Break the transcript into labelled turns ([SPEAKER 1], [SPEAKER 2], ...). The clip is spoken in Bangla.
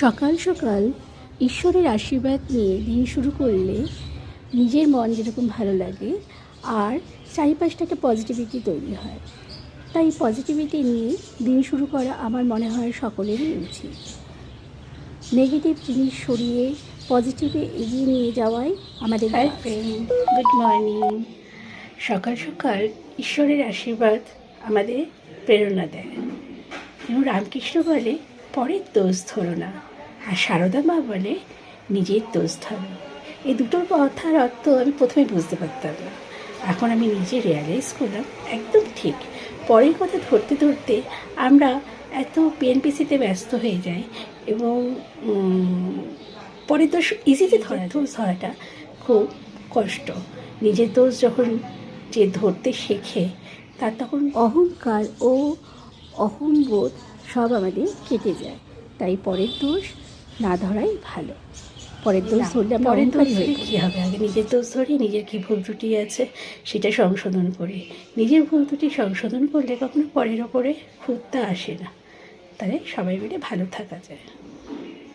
[SPEAKER 1] সকাল সকাল ঈশ্বরের আশীর্বাদ নিয়ে দিন শুরু করলে নিজের মন যেরকম ভালো লাগে আর চারিপাশটা একটা পজিটিভিটি তৈরি হয়। তাই পজিটিভিটি নিয়ে দিন শুরু করা আমার মনে হয় সকলেরই উচিত। নেগেটিভ জিনিস সরিয়ে পজিটিভে এগিয়ে নিয়ে যাওয়াই আমাদের। Hi friend, good morning. সকাল সকাল ঈশ্বরের আশীর্বাদ আমাদের প্রেরণা দেয় এবং রামকৃষ্ণ বলে পরের দোষ ধরো না, আর সারদা মা বলে নিজের দোষ ধরো। এই দুটোর কথার অর্থ আমি প্রথমে বুঝতে পারতাম না, এখন আমি নিজে রিয়ালাইজ করলাম একদম ঠিক। পরের কথা ধরতে ধরতে আমরা এত পিএনপিসিতে ব্যস্ত হয়ে যাই এবং পরের দোষ ইজিতে ধরাটা খুব কষ্ট। নিজের দোষ যখন যে ধরতে শেখে তার তখন অহংকার ও অহংবোধ সব আমাদের কেটে যায়। তাই পরের দোষ না ধরাই ভালো। পরের দোষ ধরলে পরের দোষ ধরে কী হবে, আগে নিজের দোষ ধরে নিজের কী ভুল ত্রুটি আছে সেটা সংশোধন করে নিজের ভুল ত্রুটি সংশোধন করলে কখনো পরের ওপরে খুঁতটা আসে না। তাই সবাই মিলে ভালো থাকা যায়।